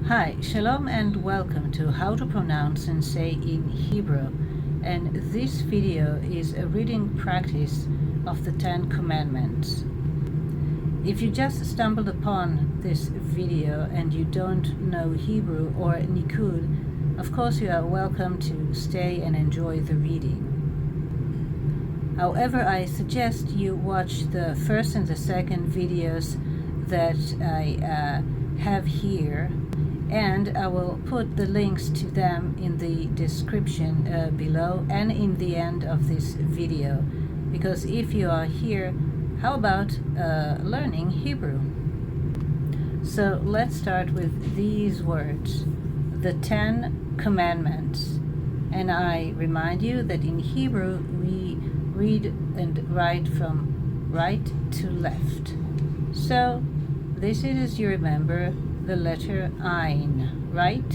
Hi, Shalom and welcome to How to Pronounce and Say in Hebrew. And this video is a reading practice of the 10 Commandments. If you just stumbled upon this video and you don't know Hebrew or Niqqud, of course you are welcome to stay and enjoy the reading. However, I suggest you watch the first and the second videos that I have here, and I will put the links to them in the description below and in the end of this video, because if you are here, how about learning Hebrew? So let's start with these words, the 10 Commandments. And I remind you that in Hebrew we read and write from right to left. So this is, as you remember, the letter Ein, right?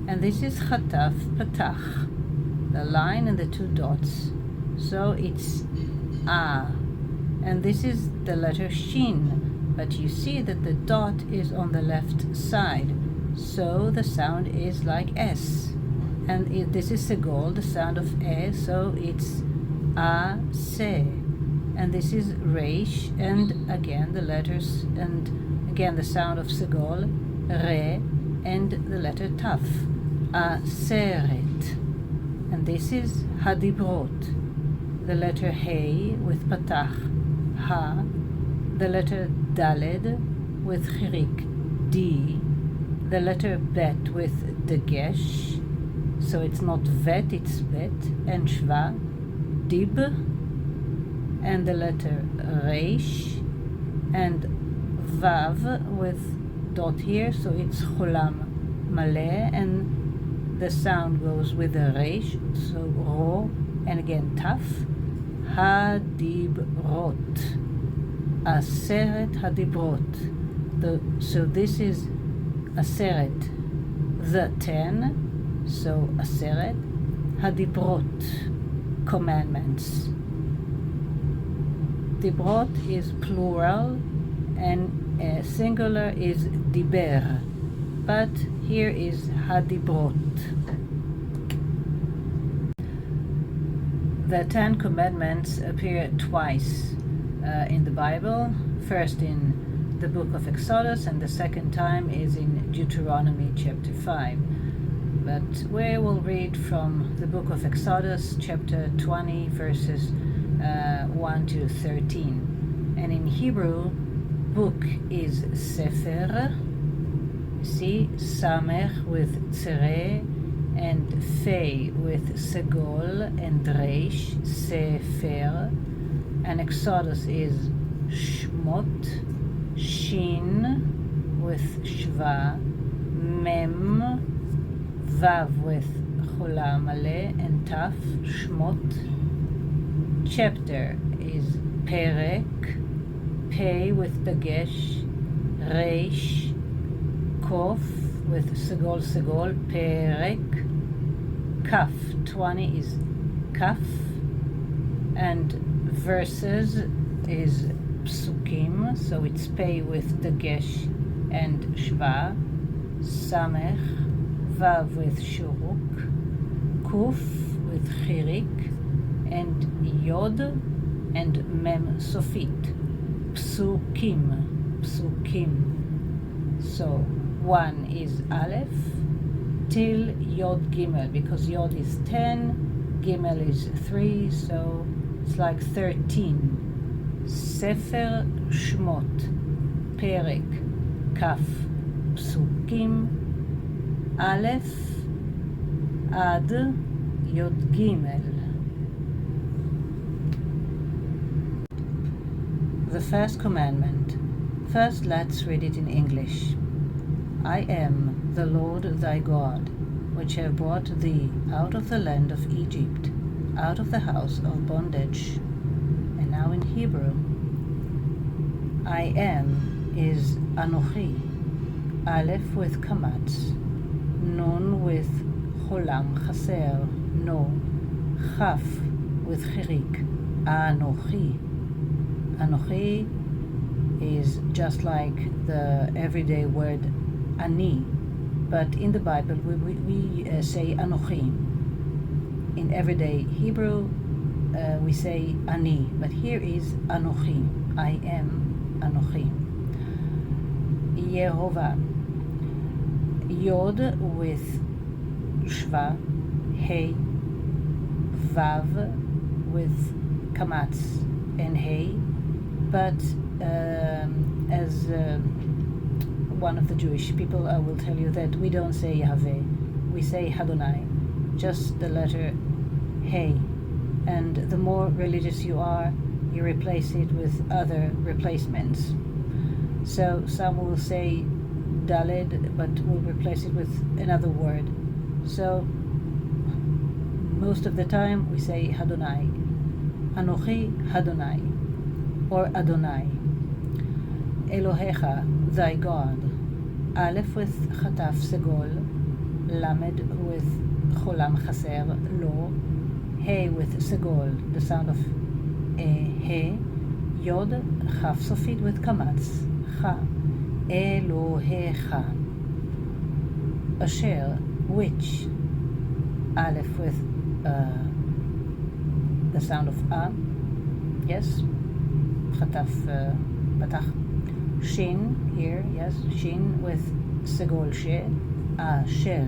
And this is Chataf Patach, the line and the two dots. So it's A. And this is the letter Shin, but you see that the dot is on the left side. So the sound is like S. And this is Segol, the sound of E, so it's A, Se. And this is Reish, and again the letters, and again the sound of Segol, Re, and the letter Taf, Aseret. And this is Hadibrot, the letter He with Patach, Ha, the letter Daled with Chirik, D, the letter Bet with Dagesh, so it's not Vet, it's Bet, and Shva, Dib, and the letter Reish, and Vav with dot here, so it's Cholam Maleh, and the sound goes with the Reish, so Ro, and again Taf, Hadibrot, Aseret Hadibrot. So this is Aseret, the 10, so Aseret Hadibrot, commandments. Dibrot is plural and singular is diber, but here is hadibrot. The 10 Commandments appear twice in the Bible, first in the Book of Exodus and the second time is in Deuteronomy chapter 5. But we will read from the Book of Exodus chapter 20 verses 1 to 13. And in Hebrew, book is Sefer, see, Samech with Tzere, and Fei with Segol, and Reish, Sefer. And Exodus is Shmot, Shin with Shva, Mem, Vav with Cholam Maleh, and Taf, Shmot. Chapter is Perek, Pei with Dagesh, Reish, Kof with Segol Segol, Perek, Kaf, 20 is Kaf, and verses is Psukim, so it's Pei with Dagesh and Shva, Samech, Vav with Shuruk, Kuf with Chirik, and Yod and Mem Sofit. Psukim. So 1 is Aleph till Yod Gimel, because Yod is 10, Gimel is 3, so it's like 13. Sefer Shmot, Perek, Kaf, Psukim, Aleph ad Yod Gimel. The first commandment. First, let's read it in English. I am the Lord thy God, which have brought thee out of the land of Egypt, out of the house of bondage. And now in Hebrew. I am is Anokhi, Aleph with Kamatz, Nun with Cholam Chaser, No, Chaf with Chirik, Anokhi. Anokhi is just like the everyday word ani, but in the Bible we say Anokhi. In everyday Hebrew we say Ani, but here is Anokhi. I am Anokhi. Yehovah. Yod with Shva, Hey, Vav with Kamatz and Hey, but as one of the Jewish people, I will tell you that we don't say Yahweh, we say Adonai, just the letter Hey, and the more religious you are, you replace it with other replacements. So some will say Daled, but will replace it with another word. So most of the time we say Adonai, Anokhi Adonai, or Adonai. Elohicha, thy God. Aleph with Chataf Segol, Lamed with Cholam Chaser, Lo, He with Segol, the sound of He, Yod, Chaf Sofit with Kamatz, Cha, Elohicha. Asher, which, Aleph with the sound of A, yes, Chataf Batach. Shin, here, yes, Shin with Segol She, Asher,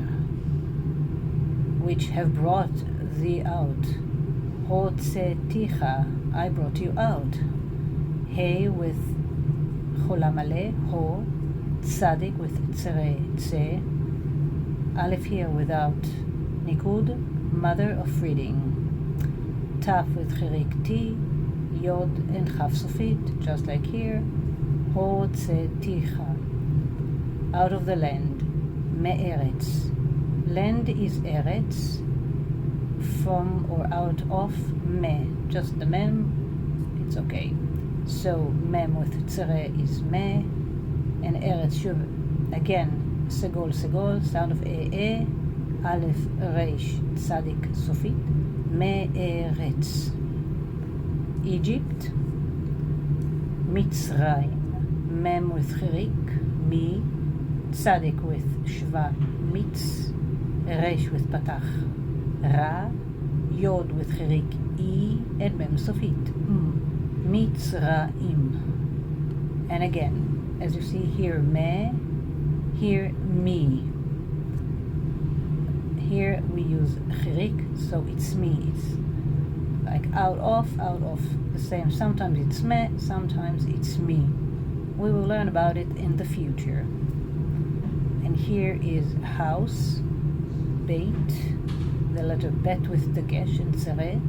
which have brought thee out. Hotzeticha, I brought you out. He with Cholamale, Ho, Tzadik with Tse, Aleph here without Niqqud, mother of reading. Taf with Chirik T, Yod and Chaf Sofit, just like here. Hotze'ticha, out of the land. Me'eretz, land is Eretz, from or out of. Me, just the mem, it's okay. So mem with tzere is me, and Eretz shuv, again, segol segol, sound of e, aleph reish tzadik sofit, me'eretz. Egypt, Mitzrayim. Mem with chirik, mi, tzadik with shva, mitz, resh with patach, ra, yod with chirik, I, and mem sofit, Mitzrayim. And again, as you see here, me, here, mi. Here we use chirik, so it's me, it's like out of, the same. Sometimes it's me, sometimes it's me. We will learn about it in the future. And here is house, beit, the letter bet with the gesh and tzere,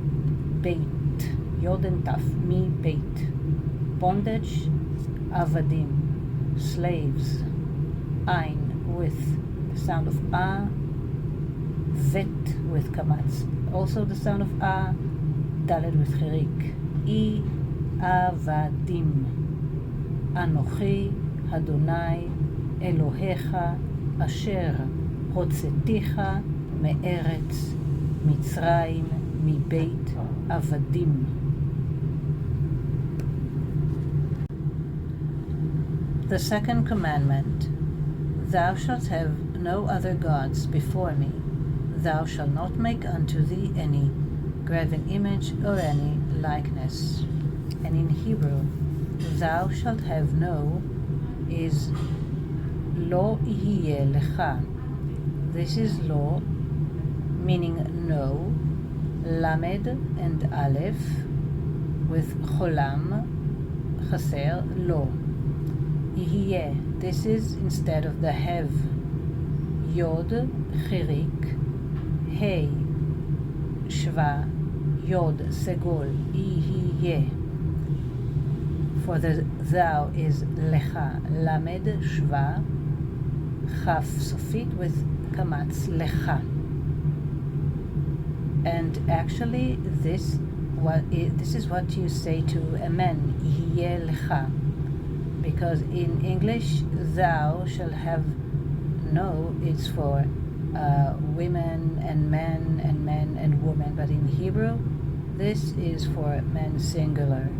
beit, yod and taf, mi beit. Bondage, avadim, slaves, ein with the sound of a, vet with kamatz, also the sound of a, daled with chirik, I, avadim. אנוכי, אדוני, אלוהיך, אשר הוצאתיך מארץ, מצרים, מבית, עבדים. The second commandment, thou shalt have no other gods before me. Thou shalt not make unto thee any graven image or any likeness. And in Hebrew, thou shalt have no is lo yהיה לך. This is lo, meaning no, lamed and aleph, with cholam, chaser, lo. Yהיה, this is instead of the have. Yod, chirik, hey, shva, yod, segol, yהיה. For the thou is lecha, lamed, shva, chaf, sofit with kamatz, lecha. And actually this is what you say to a man, yהיה lecha. Because in English, thou shall have no, it's for women and men and women. But in Hebrew, this is for men singular.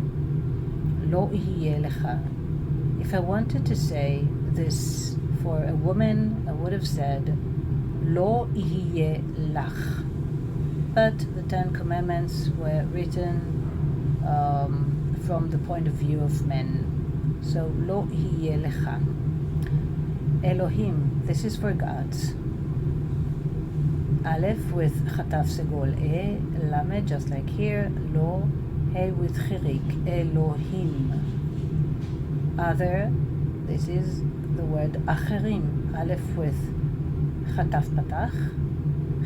Lo yהיה לך. If I wanted to say this For a woman, I would have said, lo yהיה לך. But the 10 Commandments were written from the point of view of men. So, lo yהיה לך. Elohim, this is for gods. Aleph with chataf segol e, lamed just like here, lo, he with chirik, Elohim. Other, this is the word אחרים. Aleph with chataf patach,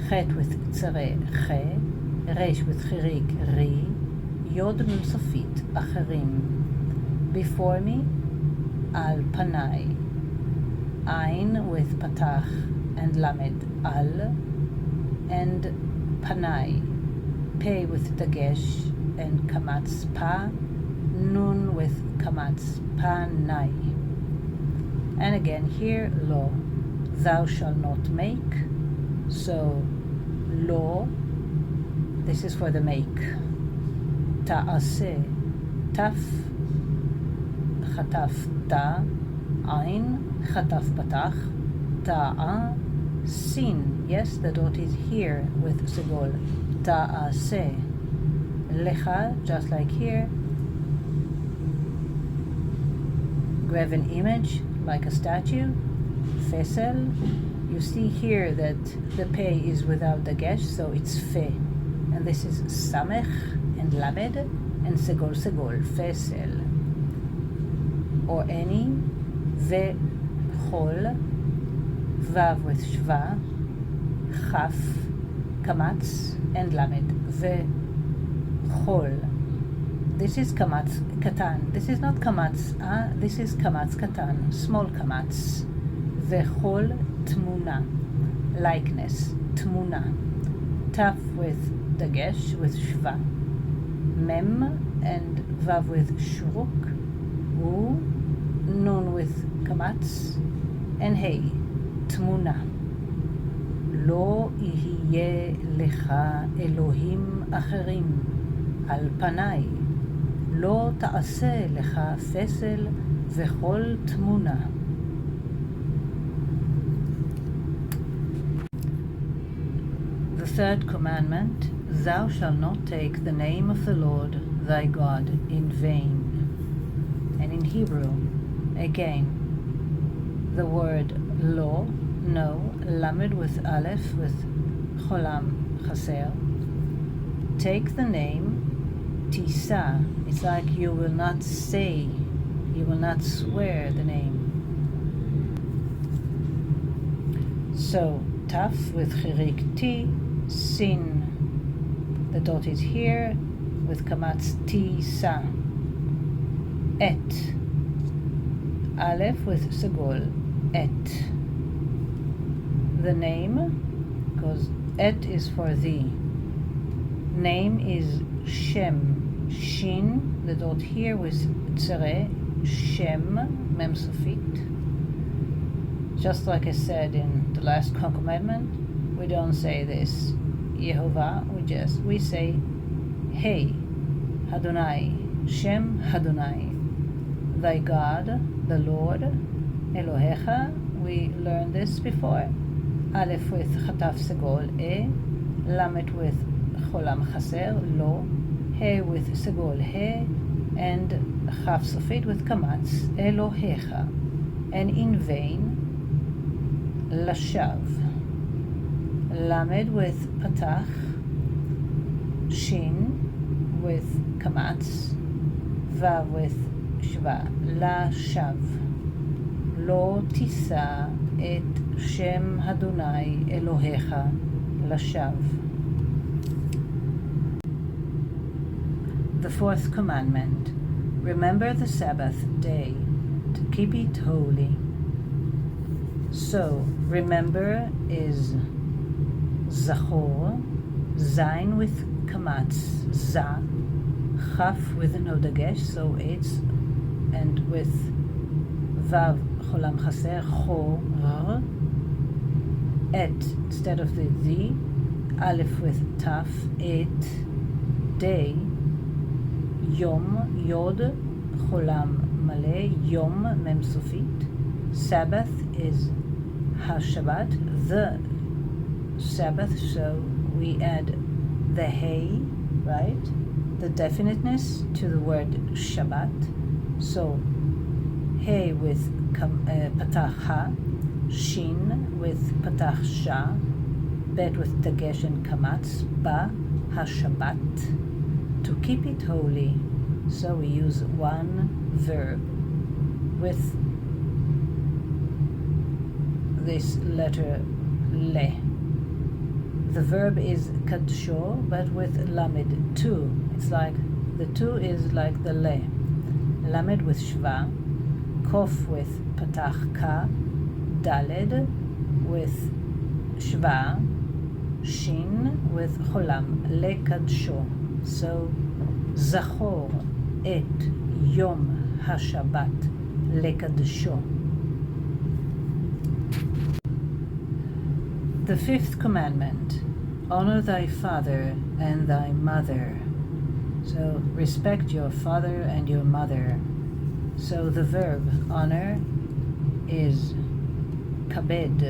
chet with tzare che, resh with chirik ri, yod memsofit אחרים. Before me, al panai. Ein with patach and lamed al, and panai, pei with dagesh and kamatz pa, nun with kamatz panai. And again here, lo, thou shalt not make. So, lo, this is for the make. Ta'ase, taf, chataf ta, ein, chataf patach, ta'a, sin. Yes, the dot is here with segol. Ta'ase. Lecha, just like here. Grab an image like a statue. Fesel. You see here that the pei is without the gesh, so it's fe. And this is samech and lamed and segol segol. Fesel. Or any. Ve chol. Vav with shva. Chaf, kamatz, and lamed. Ve chol. This is kamatz katan. This is not kamatz. This is kamatz katan, small kamatz. Ve chol tmuna, likeness. Tmuna. Taf with dagesh with shva. Mem and vav with shuruk. U, nun with kamatz, and hey, תמונה. לא יהיה לך אלוהים אחרים על פניי. לא תעשה לך פסל וכל תמונה. The third commandment, thou shalt not take the name of the Lord thy God in vain. And in Hebrew, again, the word lo, no, lamed with aleph with cholam chaser. Take the name tישא. It's like you will not say, you will not swear the name. So taf with chirik ti, sin. The dot is here with kamatz תישא. Et. Aleph with segol. Et. The name, because et is for thee. Name is Shem. Shin, the dot here with tzare, Shem, mem sofit. Just like I said in the last commandment, we don't say this. Yehovah, we say, Hey, Adonai, Shem Adonai, thy God, the Lord, Elohiך. We learned this before. Aleph with chataf segol e, lamet with cholam chaser lo, he with segol he, and chaf sofit with kamatz Elohiך. And in vain, lashav. Lamed with patach, shin with kamatz, vav with shva, lashav. לא תישא את שם אדוני אלוהיך לשווא. The fourth commandment, remember the Sabbath day to keep it holy. So, remember is zachor, zain with kamatz, za, chaf with no dagesh, so it's, and with vav cholam chaser, chor, et, instead of the, aleph with taf, et, day, yom, yod, cholam male, yom, mem sofit, Sabbath is Hashabbat, the Sabbath, so we add the hey, right? The definiteness to the word Shabbat. So hey with patach ha, shin with patach sha, bet with dagesh and kamatz, ba Hashabbat, to keep it holy. So we use one verb with this letter le. The verb is kadsho, but with lamed, two. It's like the two is like the le. Lamed with shva, kof with patach ka, daled with shva, shin with cholam, lekadsho. So zachor et yom hashabat lekadsho. The fifth commandment, honor thy father and thy mother. So respect your father and your mother. So the verb honor is kabed,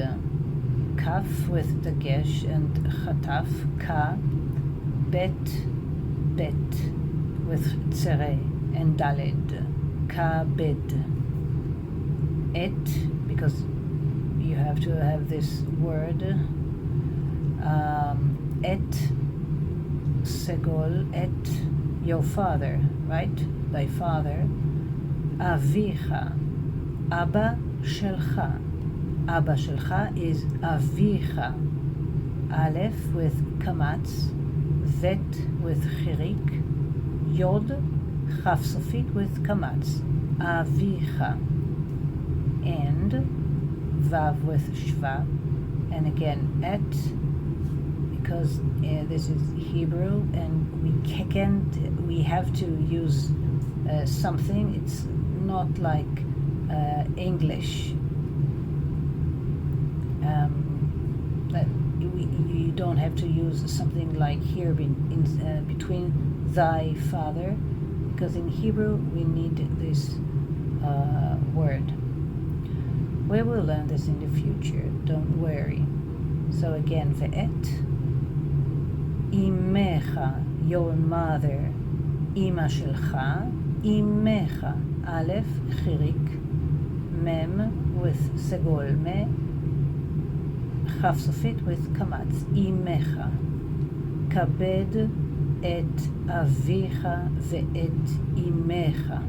kaf with dagesh and chataf, ka, bet with tzere and daled, kabed. Et, because you have to have this word, et segol, et your father, right? Thy father. Avicha, Abba shelcha. Abba shelcha is Avicha. Aleph with kamatz, vet with chirik, yod, chaf sofit with kamatz, Avicha. And vav with shva, and again et, because this is Hebrew and we have to use something. It's not like English. That you don't have to use something like here in between thy father, because in Hebrew we need this word. We will learn this in the future, don't worry. So again, ve'et, imecha, your mother, ima shelcha, imecha, aleph, chirik, mem with segol, me, chaf sofit with kamatz, imecha, kabed et avicha ve'et imecha.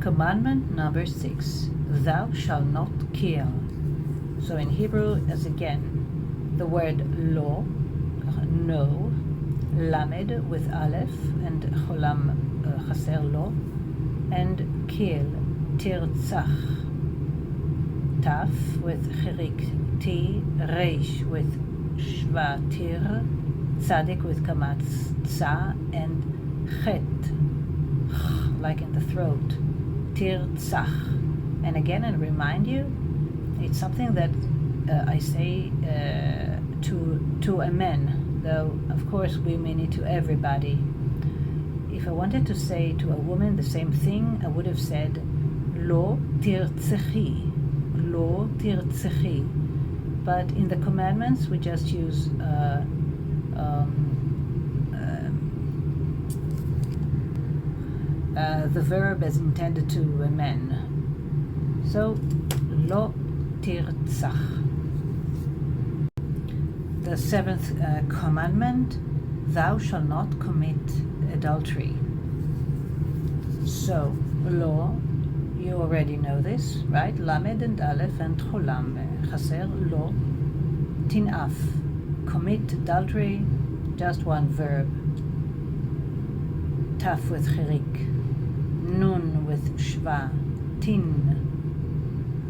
Commandment number 6, thou shalt not kill. So in Hebrew, as again, the word lo, no, lamed with aleph and cholam chaser lo, and kill, tiertzach, taf with chirik, ti, reish with shva, tir, tzadik with kamatz, tsa, and chet, like in the throat, tiertzach. And again, and remind you, it's something that I say to a man, though of course we mean it to everybody. If I wanted to say to a woman the same thing, I would have said lo tirtzechi, lo tirtzechi. But in the commandments we just use the verb as intended to a man. So lo tirtzach. The seventh commandment, thou shalt not commit adultery. So lo, you already know this, right? Lamed and aleph and cholam, chaser lo, tinaaf, commit adultery, just one verb. Taf with chirik, nun with shva, tin,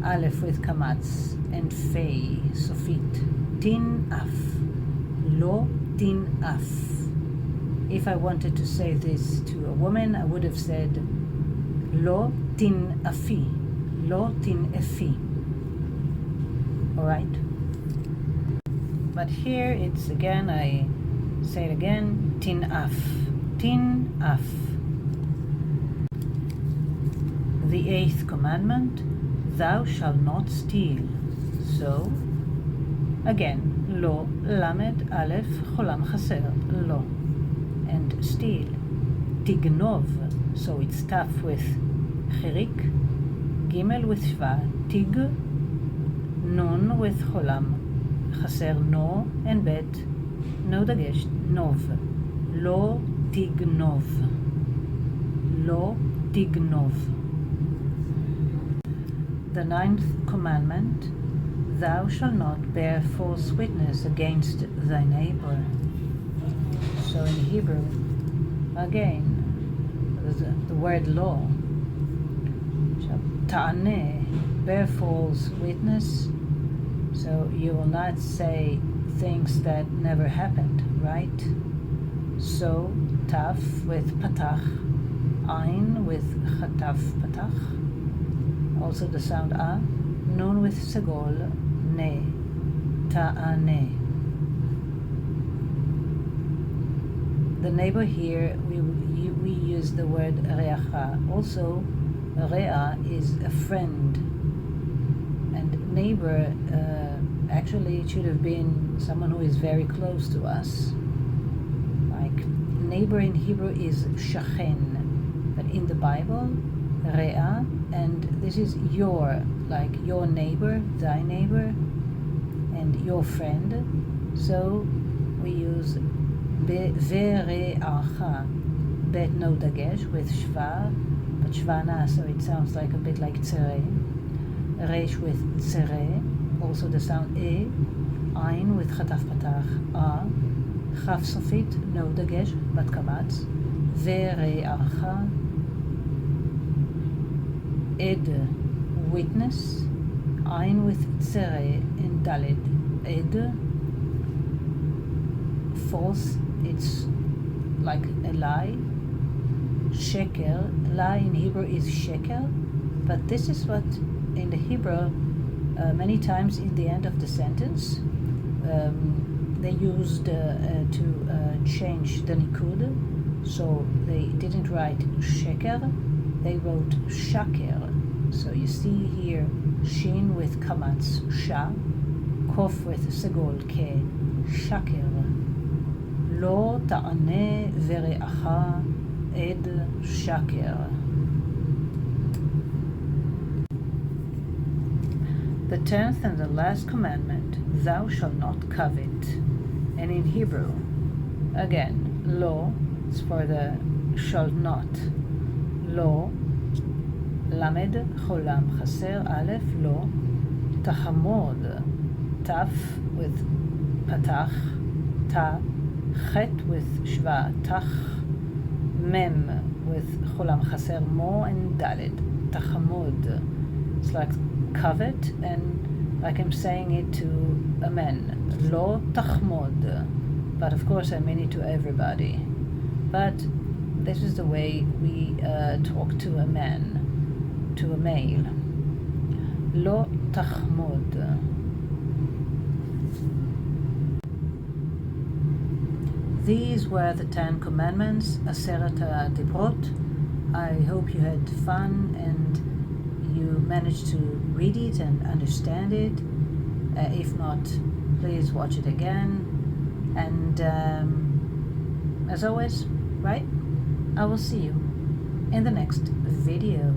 aleph with kamatz, and fei, sofit. Tinaaf, lo tinaaf. If I wanted to say this to a woman, I would have said lo tinafi, lo tinafi. All right. But here it's again, I say it again, tinaaf, tinaaf. The 8th commandment, thou shalt not steal. So, again, lo, lamed, aleph, cholam chaser, lo. And steal. Tגנוב, so it's tough with חיריק, gimel with shva, tig, nun with cholam, chaser no, and bet, no dagesh, nov, lo תגנוב, lo תגנוב. The 9th commandment, thou shalt not bear false witness against thy neighbor. So in Hebrew, again, the word law, תענה, bear false witness, so you will not say things that never happened, right? So, taf with patach, ein with chataf patach, also the sound a, nun with segol, ne, ta'ane. The neighbor here, we use the word re'acha. Also, re'a is a friend, and neighbor actually it should have been someone who is very close to us. Like neighbor in Hebrew is shachen, but in the Bible, re'a, and this is your, like your neighbor, thy neighbor, and your friend. So we use ve're'acha, bet no dagesh with shva, but shvana, so it sounds like a bit like tzere. Resh with tzere, also the sound e. Ein with chataf patach, a. Chaf sofit, no dagesh, but kamatz. Ve're'acha, ed, witness. Ein with tzere and dalid, ed. False, it's like a lie. Sheker, lie in Hebrew is sheker, but this is what in the Hebrew many times in the end of the sentence they used to change the Niqqud, so they didn't write sheker, they wrote shaker. So you see here shin with kamatz, sha, kof with segol, ke, shaker. לא תענה ורעך עד שקר. The 10th and the last commandment, thou shalt not covet. And in Hebrew, again, lo, it's for the shalt not. Lo, lamed, cholam, chaser, aleph, lo, tachamod, taf with patach, ta, chet with shva, tach, mem with cholam chaser mo, and dalet, tachamod. It's like covet, and like I'm saying it to a man, lo tachmod. But of course I mean it to everybody. But this is the way we talk to a man, to a male. Lo tachmod. These were the 10 commandments, עשרת הדיברות. I hope you had fun and you managed to read it and understand it. If not, please watch it again. And as always, right? I will see you in the next video.